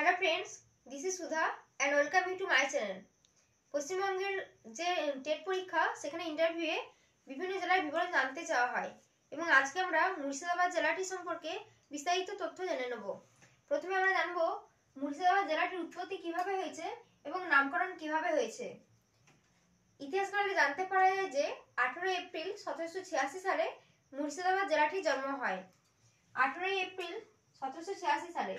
Hello friends, this is Sudha and welcome you to my channel. পশ্চিমবঙ্গের যে TET পরীক্ষা সেখানে ইন্টারভিউয়ে বিভিন্ন জেলার বিবরণ জানতে চাওয়া হয় এবং আজকে আমরা মুর্শিদাবাদ জেলাটি সম্পর্কে বিস্তারিত তথ্য জেনে নেব। প্রথমে আমরা জানব মুর্শিদাবাদ জেলাটির উৎপত্তি কিভাবে হয়েছে এবং নামকরণ কিভাবে হয়েছে। ইতিহাসকালে জানতে পারা যায় যে 18 এপ্রিল 1786 সালে মুর্শিদাবাদ জেলাটির জন্ম হয়। 18 এপ্রিল 1786 সালে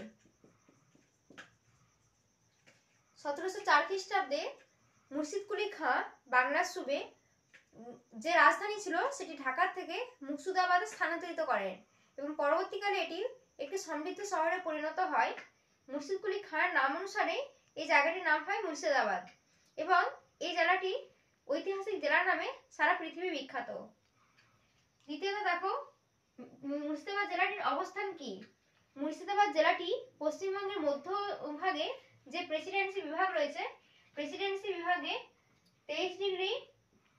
1704 খ্রিস্টাব্দে মুর্শিদকুলি খাঁ বাংলার সুবে যে রাজধানী ছিল সেটি ঢাকা থেকে মুর্শিদাবাদে স্থানান্তরিত করেন এবং পরবর্তীকালে এটি একটি সমৃদ্ধ শহরে পরিণত হয়। মুর্শিদকুলি খাঁর নাম অনুসারে এই জায়গাটির নাম হয় মুর্শিদাবাদ এবং এই জেলাটি ঐতিহাসিক জেলা নামে সারা পৃথিবী বিখ্যাত। দ্বিতীয়ত দেখো মুর্শিদাবাদ জেলাটির অবস্থান কি। মুর্শিদাবাদ জেলাটি পশ্চিমবঙ্গের মধ্যভাগে যে প্রেসিডেন্সি বিভাগ রয়েছে, প্রেসিডেন্সি বিভাগে 23 ডিগ্রি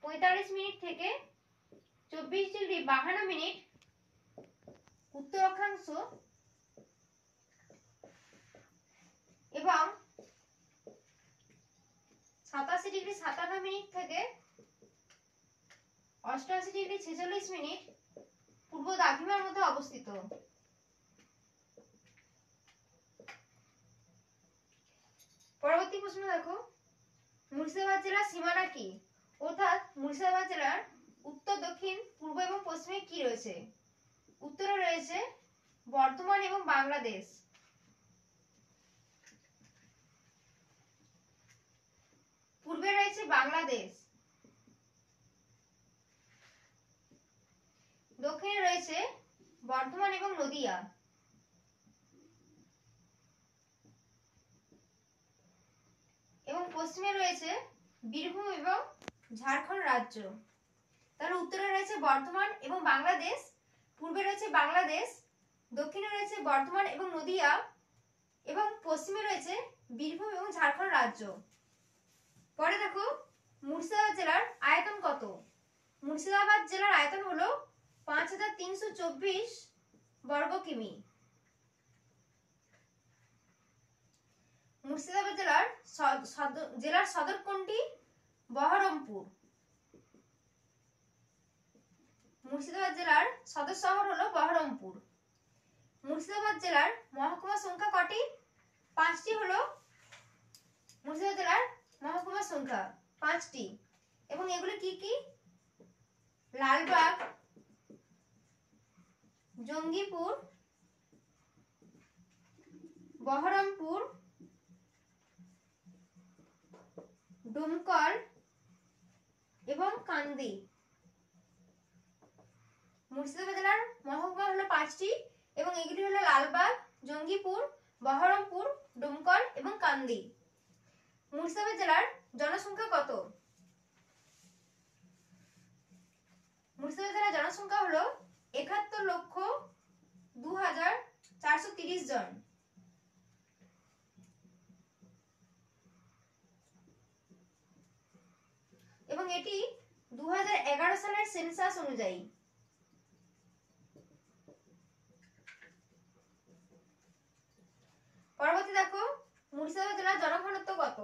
45 মিনিট থেকে 24 ডিগ্রি 52 মিনিট উত্তর অক্ষাংশ এবং 87 ডিগ্রি 57 মিনিট থেকে 88 ডিগ্রি 46 মিনিট পূর্ব দ্রাঘিমার মধ্যে অবস্থিত। পরবর্তী প্রশ্ন দেখো, মুর্শিদাবাদ জেলার সীমানা কি, অর্থাৎ মুর্শিদাবাদ জেলার উত্তর, দক্ষিণ, পূর্ব এবং পশ্চিমে কি রয়েছে। উত্তরে রয়েছে বর্ধমান এবং বাংলাদেশ, পূর্বে রয়েছে বাংলাদেশ, দক্ষিণে রয়েছে বর্ধমান এবং নদিয়া এবং পশ্চিমে রয়েছে বীরভূম এবং ঝাড়খণ্ড রাজ্য। তাহলে উত্তরে রয়েছে বর্ধমান এবং বাংলাদেশ, পূর্বে রয়েছে বাংলাদেশ, দক্ষিণে রয়েছে বর্ধমান এবং নদিয়া এবং পশ্চিমে রয়েছে বীরভূম এবং ঝাড়খণ্ড রাজ্য। পরে দেখো মুর্শিদাবাদ জেলার আয়তন কত। মুর্শিদাবাদ জেলার আয়তন হলো 5324 বর্গ কিমি। মুর্শিদাবাদ জেলার সদর কোনটি? বহরমপুর। মুর্শিদাবাদ জেলার সদর শহর হলো বহরমপুর। মুর্শিদাবাদ জেলার মহকুমা সংখ্যা কটি? 5টি হলো মুর্শিদাবাদ জেলার মহকুমা সংখ্যা, 5টি, এবং এগুলি কি কি? লালবাগ, জঙ্গিপুর, বহরমপুর, ডোমকল এবং কান্দি। মুর্শিদাবাদ জেলার মহকুমা হলো 5টি এবং এগুলি হলো লালবাগ, জঙ্গিপুর, বহরমপুর, ডোমকল এবং কান্দি। মুর্শিদাবাদ জেলার জনসংখ্যা কত? মুর্শিদাবাদ জেলার জনসংখ্যা হলো 71,02,430 জন এবং এটি 2011 সালের সেন্সাস অনুযায়ী। পরবর্তী দেখো মুর্শিদাবাদ জেলার জনঘনত্ব কত।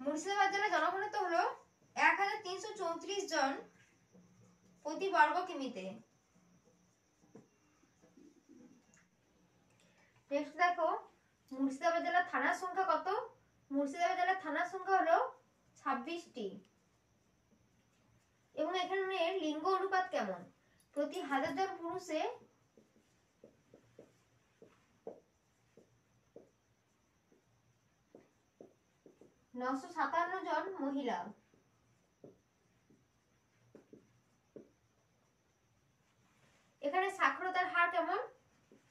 মুর্শিদাবাদ জেলার জনঘনত্ব হলো 1334 জন প্রতি বর্গ কিমিতে। নেক্সট দেখো মুর্শিদাবাদ জেলার থানার সংখ্যা কত। মুর্শিদাবাদ জেলার থানার সংখ্যা হলো 26টি এবং এখানে লিঙ্গ অনুপাত কেমন? প্রতি 1000 জন পুরুষে 957 জন মহিলা। এখানে সাক্ষরতার হার কেমন?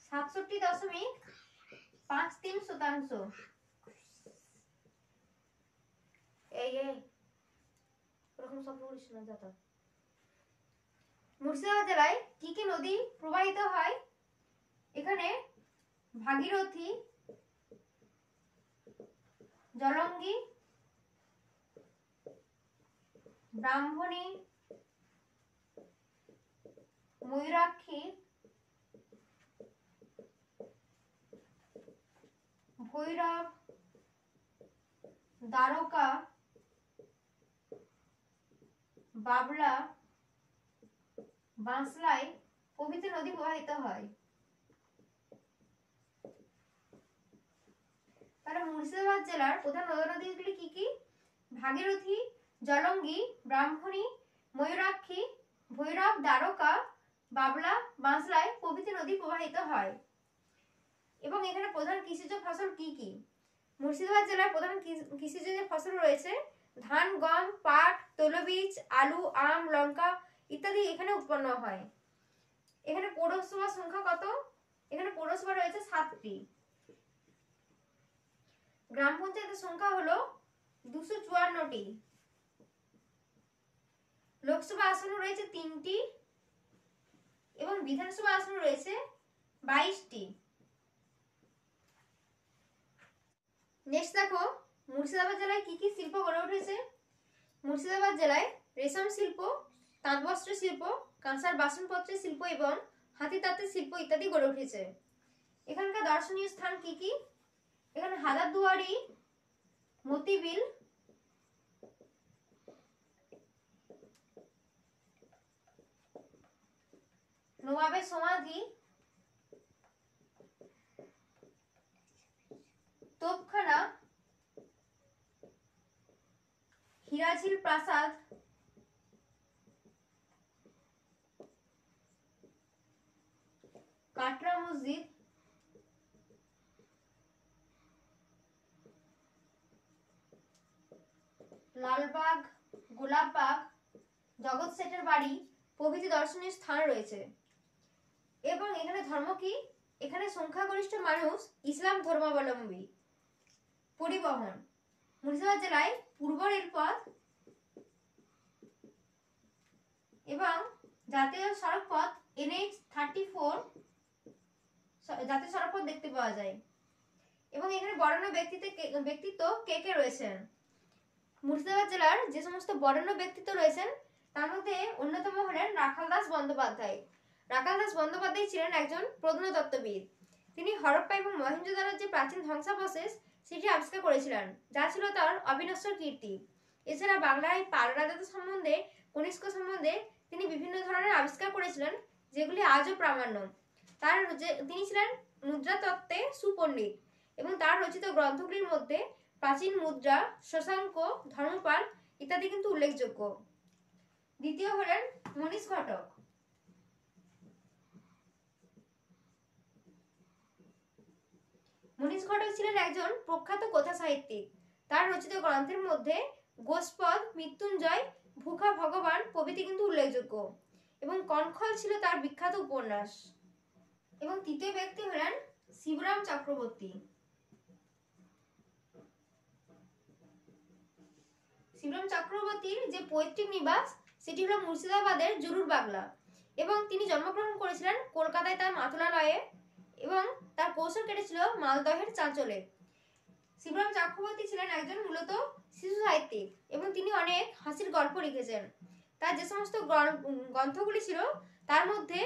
67.53%। মুর্শিদাবাদ জেলায় কি কি নদী প্রবাহিত হয়? এখানে ভাগীরথী, জলঙ্গি, ব্রাহ্মণী, ময়ূরাক্ষী, ভৈরব, দ্বারকা, বাবলা, বাঁশলাই প্রভৃতি নদী প্রবাহিত হয়। তাহলে মুর্শিদাবাদ জেলার প্রধান নদীগুলি কি কি? ভাগীরথী, জলঙ্গি, ব্রাহ্মণী, ময়ূরাক্ষী, ভৈরব, দ্বারকা, বাবলা, বাঁশলাই প্রভৃতি নদী প্রবাহিত হয়। এবং এখানে প্রধান কৃষিজ ফসল কি কি? মুর্শিদাবাদ জেলার প্রধান কৃষিজ যে ফসল রয়েছে ধান, গম, পাট, তৈলবীজ, আলু, আম, লঙ্কা ইত্যাদি এখানে উৎপন্ন হয়। এখানে পৌরসভার সংখ্যা কত? এখানে পৌরসভা রয়েছে 7টি। গ্রাম পঞ্চায়েতের সংখ্যা হলো 254টি। লোকসভা আসন রয়েছে 3টি এবং বিধানসভা আসন রয়েছে 22টি। নেক্সট দেখো মুর্শিদাবাদ জেলায় কি কি শিল্প গড়ে উঠেছে। মুর্শিদাবাদ জেলায় রেশম শিল্প, তাঁত বস্ত্র শিল্প, কাঁসার বাসনপত্রের শিল্প এবং হাতি তাঁতের শিল্প ইত্যাদি গড়ে উঠেছে। এখানকার দর্শনীয় স্থান কি কি? এখানে হাজারদুয়ারি, মতিবিল, নবাবের সমাধি, তোপখানা, হীরাঝিল প্রাসাদ, কাটরা মসজিদ, লালবাগ, গোলাপবাগ, জগৎ শেঠের বাড়ি প্রভৃতি দর্শনীয় স্থান রয়েছে। এবং এখানে ধর্ম কি? এখানে সংখ্যাগরিষ্ঠ মানুষ ইসলাম ধর্মাবলম্বী। পরিবহন মুর্শিদাবাদ জেলায় পূর্ব রেলপথ এবং জাতীয় সড়কপথ NH-34 জাতীয় সড়কপথ দেখতে পাওয়া যায়। এবং এখানে বরেণ্য ব্যক্তিত্ব কে কে রয়েছেন? মুর্শিদাবাদ জেলার যে সমস্ত বরেণ্য ব্যক্তিত্ব রয়েছেন তার মধ্যে অন্যতম হলেন রাখাল দাস বন্দ্যোপাধ্যায়। রাখাল দাস বন্দ্যোপাধ্যায় ছিলেন একজন প্রত্নতত্ত্ববিদ। তিনি হরপ্পা এবং মহেঞ্জোদারোর যে প্রাচীন ধ্বংসাবশেষ সেটি আবিষ্কার করেছিলেন, যা ছিল তার অবিনশ্বর কীর্তি। এছাড়া বাংলায় পাল রাজাদের সম্বন্ধে, কনিষ্ক সম্বন্ধে তিনি বিভিন্ন ধরনের আবিষ্কার করেছিলেন যেগুলি আজও প্রামাণ্য। তিনি ছিলেন মুদ্রাতত্ত্বে সুপণ্ডিত এবং তার রচিত গ্রন্থগুলির মধ্যে প্রাচীন মুদ্রা, শশাঙ্ক, ধর্মপাল ইত্যাদি কিন্তু উল্লেখযোগ্য। দ্বিতীয় হলেন মনীষ ঘটক। মনীষ ঘটক ছিলেন একজন প্রখ্যাত কথা সাহিত্যিক। তার রচিত গ্রন্থের মধ্যে গোষ্পদ, মৃত্যুঞ্জয়, ভুখা ভগবান প্রভৃতি কিন্তু উল্লেখযোগ্য এবং কনখল ছিল তার বিখ্যাত উপন্যাস। এবং তৃতীয় ব্যক্তি হলেন শিবরাম চক্রবর্তী। শিবরাম চক্রবর্তীর যে পৈতৃক নিবাস সেটি হলো মুর্শিদাবাদের জরুর বাগলা এবং তিনি জন্মগ্রহণ করেছিলেন কলকাতায় তার মাতুলালয়ে এবং তার কৈশোর কেটেছিল মালদহের চাঁচলে। শিবরাম চক্রবর্তী ছিলেন একজন মূলত শিশু সাহিত্যিক এবং তিনি অনেক হাসির গল্প লিখেছেন। তার যে সমস্ত গ্রন্থগুলি ছিল তার মধ্যে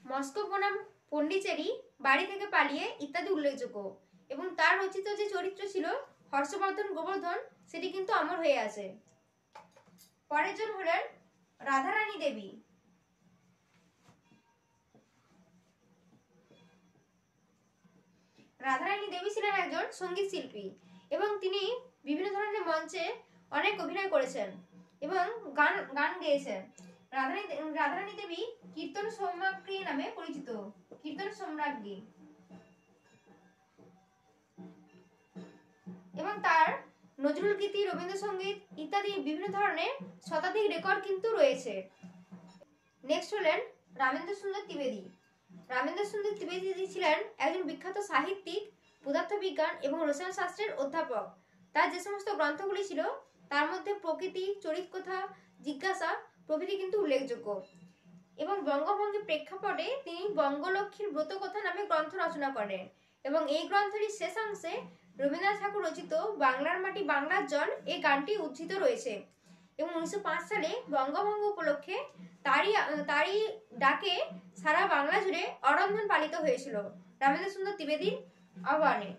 মস্কো বনাম পন্ডিচেরি, বাড়ি থেকে পালিয়ে ইত্যাদি উল্লেখযোগ্য। এবং তার রচিত যে চরিত্র ছিল হর্ষবর্ধন গোবর্ধন সেটি কিন্তু অমর হয়ে আছে। পরের জন হলেন রাধারানী দেবী। রাধারানী দেবী ছিলেন একজন সঙ্গীত শিল্পী এবং তিনি বিভিন্ন ধরনের মঞ্চে অনেক অভিনয় করেছেন এবং গান গেয়েছেন। রাধারানী দেবী কীর্তন সম্রাজ্ঞী নামে পরিচিত। কীর্তন সম্রাজ্ঞী। এবং তার নজরুল গীতি, রবীন্দ্রসঙ্গীত ইত্যাদি বিভিন্ন ধরনের শতাধিক রেকর্ড কিন্তু রয়েছে। নেক্সট হলেন রামেন্দ্র সুন্দর ত্রিবেদী। রামেন্দ্র সুন্দর ত্রিবেদী ছিলেন একজন বিখ্যাত সাহিত্যিক, পদার্থবিজ্ঞান এবং রসায়ন শাস্ত্রের অধ্যাপক। তার যে সমস্ত গ্রন্থগুলি ছিল তার মধ্যে প্রকৃতি, চরিতকথা, জিজ্ঞাসা প্রভৃতি কিন্তু উল্লেখযোগ্য। এবং বঙ্গভঙ্গের প্রেক্ষাপটে তিনি বঙ্গলক্ষ্মীর ব্রতকথা নামে গ্রন্থ রচনা করেন এবং এই গ্রন্থটির শেষাংশে রবীন্দ্রনাথ ঠাকুর রচিত বাংলার মাটি বাংলার জল এই গানটি উদ্ধৃত রয়েছে। এবং 1905 সালে বঙ্গভঙ্গ উপলক্ষে তারই ডাকে সারা বাংলা জুড়ে অরন্ধন পালিত হয়েছিল রামেন্দ্র সুন্দর ত্রিবেদীর আহ্বানে।